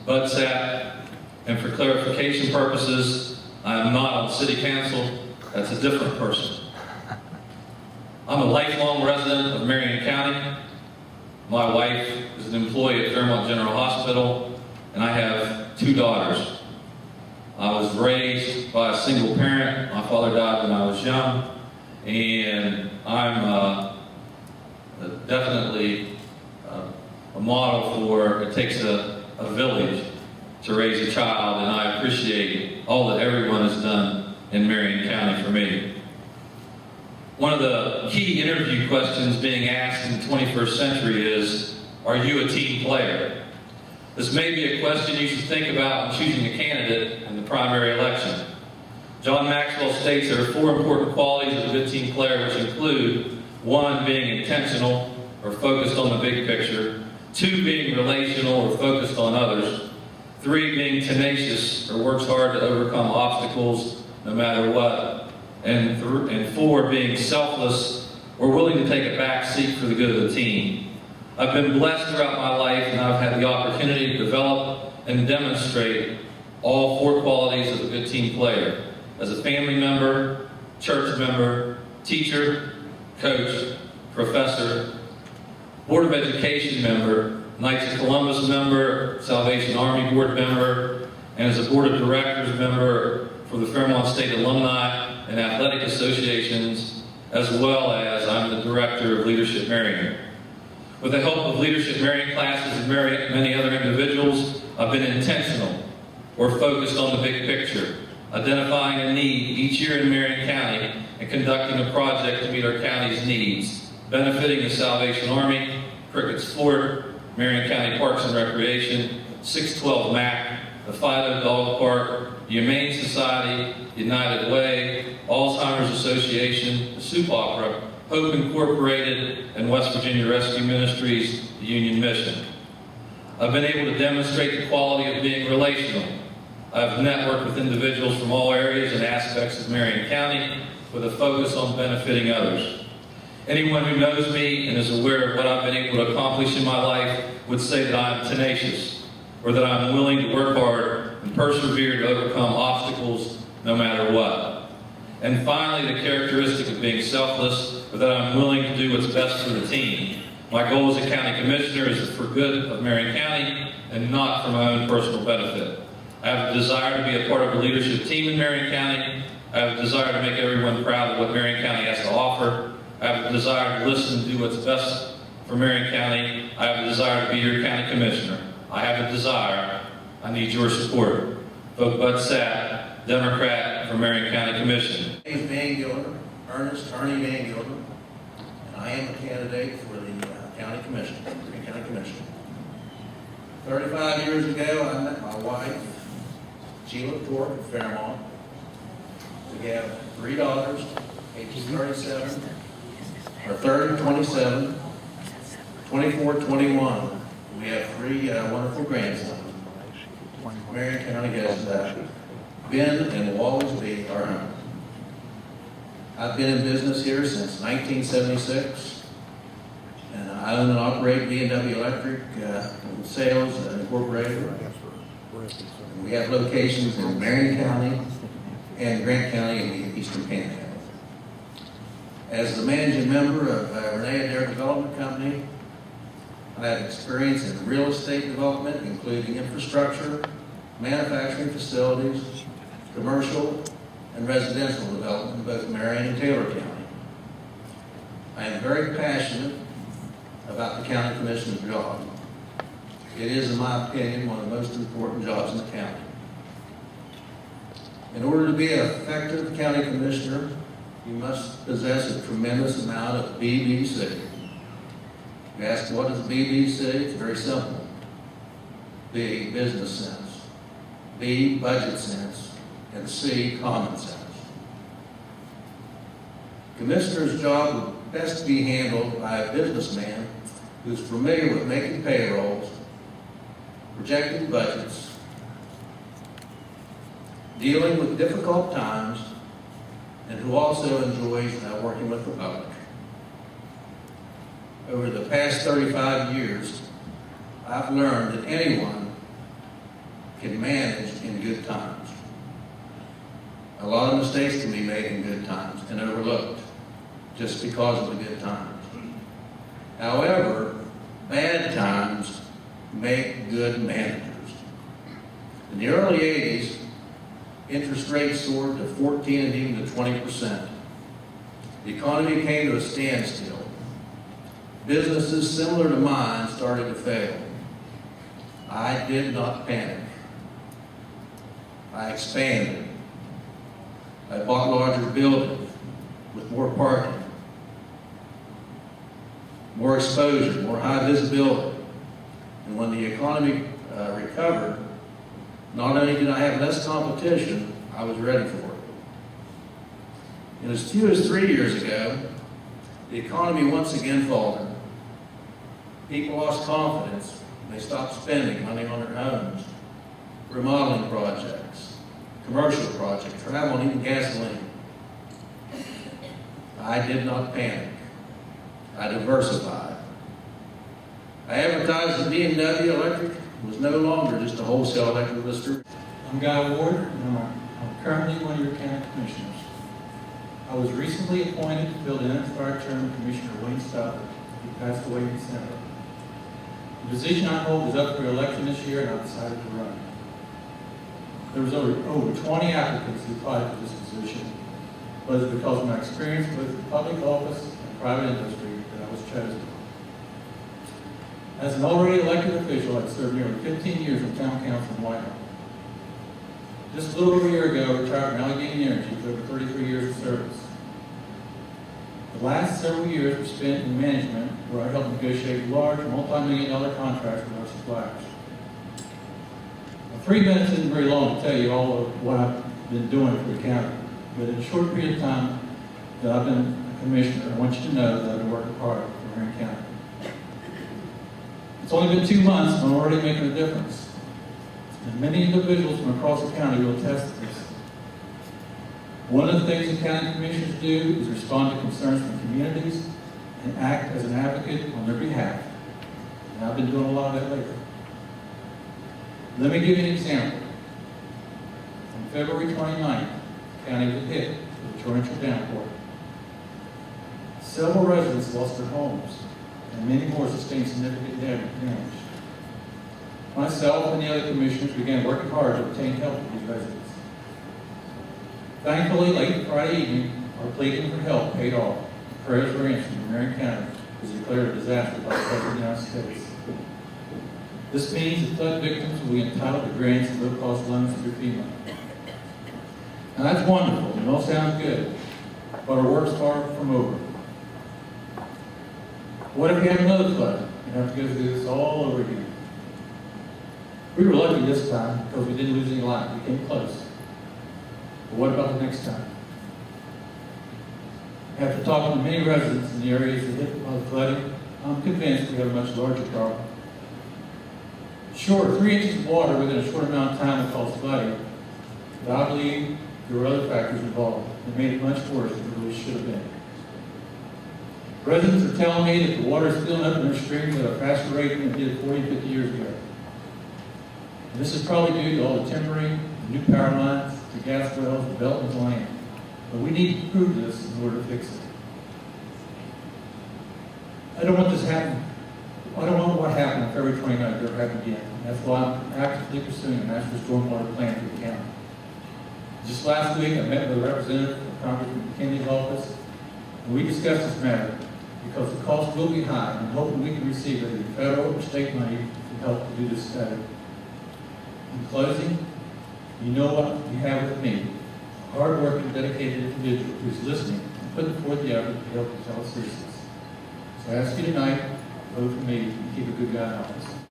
Bud Sapp, and for clarification purposes, I am not on City Council. That's a different person. I'm a lifelong resident of Marion County. My wife is an employee at Fairmont General Hospital, and I have 2 daughters. I was raised by a single parent. My father died when I was young, and I'm definitely a model for it takes a village to raise a child, and I appreciate all that everyone has done in Marion County for me. One of the key interview questions being asked in the 21st century is, are you a team player? This may be a question you should think about when choosing a candidate in the primary election. John Maxwell states there are 4 important qualities of a good team player, which include 1, being intentional or focused on the big picture, 2, being relational or focused on others, 3, being tenacious or works hard to overcome obstacles no matter what, and 4, being selfless or willing to take a back seat for the good of the team. I've been blessed throughout my life, and I've had the opportunity to develop and demonstrate all 4 qualities of a good team player. As a family member, church member, teacher, coach, professor, Board of Education member, Knights of Columbus member, Salvation Army Board member, and as a Board of Directors member for the Fairmont State Alumni and Athletic Associations, as well as I'm the Director of Leadership Marion. With the help of Leadership Marion classes and many other individuals, I've been intentional or focused on the big picture, identifying a need each year in Marion County and conducting a project to meet our county's needs, benefiting the Salvation Army, Cricket Sport, Marion County Parks and Recreation, 612 MAC, the Fido Dog Park, the Humane Society, United Way, Alzheimer's Association, the Soup Opera, Hope Incorporated, and West Virginia Rescue Ministries, the Union Mission. I've been able to demonstrate the quality of being relational. I've networked with individuals from all areas and aspects of Marion County with a focus on benefiting others. Anyone who knows me and is aware of what I've been able to accomplish in my life would say that I'm tenacious, or that I'm willing to work hard and persevere to overcome obstacles no matter what. And finally, the characteristic of being selfless, or that I'm willing to do what's best for the team. My goal as a county commissioner is for good of Marion County and not for my own personal benefit. I have a desire to be a part of a leadership team in Marion County. I have a desire to make everyone proud of what Marion County has to offer. I have a desire to listen and do what's best for Marion County. I have a desire to be your county commissioner. I have a desire. I need your support. Vote Bud Sapp, Democrat for Marion County Commission. My name is Van Gilder, Ernest Ernie Van Gilder, and I am a candidate for the County Commission, Marion County Commission. 35 years ago, I met my wife, Sheila Tork at Fairmont. We have 3 daughters, ages 37, or 30, 27, 24, 21. We have 3 wonderful grandsons. Marion County has been and will always be our home. I've been in business here since 1976, and I own and operate B&W Electric Sales Incorporated. And we have locations in Marion County and Grant County in the Eastern Panhandle. As the managing member of Renee Adair Development Company, I have experience in real estate development, including infrastructure, manufacturing facilities, commercial, and residential development in both Marion and Taylor County. I am very passionate about the county commissioner's job. It is, in my opinion, one of the most important jobs in the county. In order to be an effective county commissioner, you must possess a tremendous amount of BBC. You ask, what is BBC? It's very simple. B, business sense. B, budget sense. And C, common sense. Commissioner's job would best be handled by a businessman who's familiar with making payrolls, projecting budgets, dealing with difficult times, and who also enjoys working with the public. Over the past 35 years, I've learned that anyone mistakes can be made in good times and overlooked just because of the good times. However, bad times make good managers. In the early 80s, interest rates soared to 14 and even to 20%. The economy came to a standstill. Businesses similar to mine started to fail. I did not panic. I expanded. I bought larger buildings with more parking, more exposure, more high visibility. And when the economy recovered, not only did I have less competition, I was ready for it. And as few as 3 years ago, the economy once again faltered. People lost confidence. They stopped spending money on their homes, remodeling projects, commercial projects, travel, and even gasoline. I did not panic. I diversified. I advertised that BMW Electric was no longer just a wholesale electric distributor. I'm Guy Ward, and I'm currently one of your county commissioners. I was recently appointed to fill the unexpired term of Commissioner Wayne Stoddard. He passed away in December. The position I hold is up for election this year, and I decided to run. There was over 20 applicants who applied for this position, but it's because of my experience with the public office and private industry that I was chosen. As an already elected official, I've served nearly 15 years in town council in Wyoming. Just a little over a year ago, I retired from Allegheny Energy with over 33 years of service. The last several years were spent in management, where I helped negotiate large, multi-million-dollar contracts with our suppliers. Now, 3 minutes isn't very long to tell you all of what I've been doing for the county, but in a short period of time that I've been a commissioner, I want you to know that I've been working hard for Marion County. It's only been 2 months, but I'm already making a difference. And many individuals from across the county will attest to this. One of the things that county commissioners do is respond to concerns from communities and act as an advocate on their behalf. And I've been doing a lot of that lately. Let me give you an example. On February 29th, the county was hit with a torrential downpour. Several residents lost their homes, and many more sustained significant damage. Myself and the other commissioners began working hard to obtain help for these residents. Thankfully, late Friday evening, our pleading for help paid off. Prayers were answered, and Marion County was declared a disaster by the President of the United States. This means that flood victims will be entitled to grants and low-cost loans through FEMA. Now that's wonderful, it all sounds good, but our work's far from over. What if we have another flood? We have to go through this all over again. We were lucky this time because we didn't lose any lives. We came close. But what about the next time? After talking to many residents in the areas that hit by the flooding, I'm convinced we have a much larger problem. Sure, 3 inches of water within a short amount of time will cause flooding, but I believe there were other factors involved that made it much worse than it really should have been. Residents are telling me that the water is filling up in their streams at a faster rate than it did 40, 50 years ago. And this is probably due to all the timbering, the new power lines, the gas wells, development of land. But we need to prove this in order to fix it. I don't want this to happen. I don't want what happened on February 29th to ever happen again. That's why I'm actively pursuing a master stormwater plan for the county. Just last week, I met with a representative from Congressman McKinney's office, and we discussed this matter because the cost will be high, and I'm hoping we can receive either federal or state money to help to do this study. In closing, you know what you have with me, a hard-working, dedicated individual who's listening and putting forth the effort to help his fellow citizens. So I ask you tonight, vote for me and keep a good guy in office.